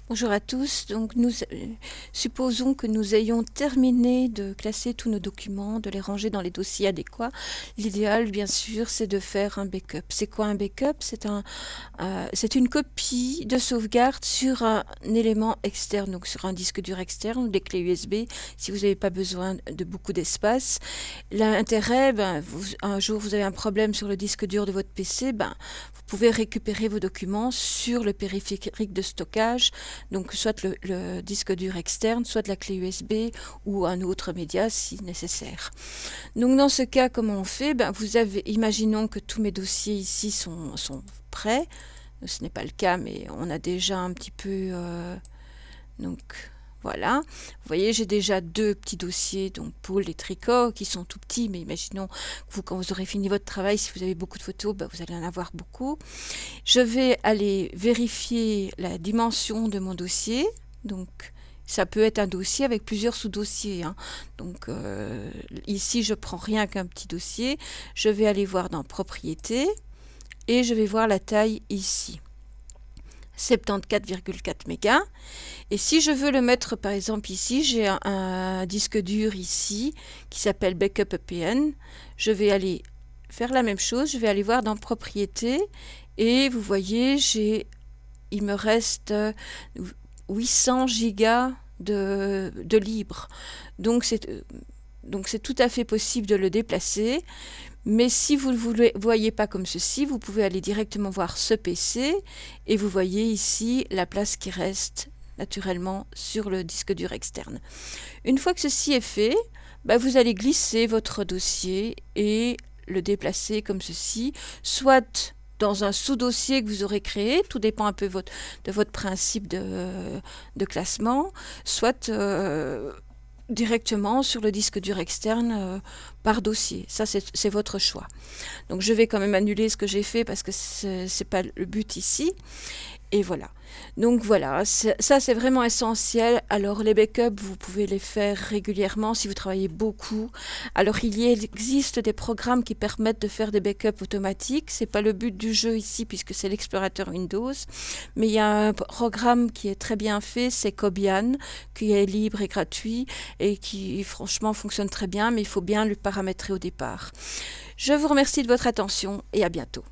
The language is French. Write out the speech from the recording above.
Bonjour à tous. Donc nous supposons que nous ayons terminé de classer tous nos documents, de les ranger dans les dossiers adéquats. L'idéal, bien sûr, c'est de faire un backup. C'est quoi un backup? C'est une copie de sauvegarde sur un élément externe, donc sur un disque dur externe, des clés USB, si vous n'avez pas besoin de beaucoup d'espace. L'intérêt, un jour vous avez un problème sur le disque dur de votre PC, vous pouvez récupérer vos documents sur le périphérique de stockage, donc soit le disque dur externe, soit la clé USB ou un autre média si nécessaire. Donc dans ce cas, comment on fait? Imaginons que tous mes dossiers ici sont prêts. Ce n'est pas le cas, mais on a déjà un petit peu... donc voilà, vous voyez, j'ai déjà deux petits dossiers, donc Paul et Tricot, qui sont tout petits, mais imaginons que quand vous aurez fini votre travail, si vous avez beaucoup de photos, vous allez en avoir beaucoup. Je vais aller vérifier la dimension de mon dossier, donc ça peut être un dossier avec plusieurs sous-dossiers, hein. Donc ici, je prends rien qu'un petit dossier, je vais aller voir dans Propriétés, et je vais voir la taille ici. 74,4 mégas. Et si je veux le mettre par exemple ici, j'ai un disque dur ici qui s'appelle Backup EPN. Je vais aller faire la même chose, je vais aller voir dans Propriétés et vous voyez, il me reste 800 gigas de libre. Donc c'est tout à fait possible de le déplacer. Mais si vous ne le voyez pas comme ceci, vous pouvez aller directement voir ce PC et vous voyez ici la place qui reste naturellement sur le disque dur externe. Une fois que ceci est fait, vous allez glisser votre dossier et le déplacer comme ceci, soit dans un sous-dossier que vous aurez créé, tout dépend un peu de votre principe de classement, soit directement sur le disque dur externe par dossier. Ça, c'est votre choix. Donc, je vais quand même annuler ce que j'ai fait parce que c'est pas le but ici. Et voilà. Donc voilà, ça c'est vraiment essentiel. Alors les backups, vous pouvez les faire régulièrement si vous travaillez beaucoup. Alors il existe des programmes qui permettent de faire des backups automatiques. C'est pas le but du jeu ici puisque c'est l'explorateur Windows. Mais il y a un programme qui est très bien fait, c'est Cobian, qui est libre et gratuit et qui franchement fonctionne très bien, mais il faut bien le paramétrer au départ. Je vous remercie de votre attention et à bientôt.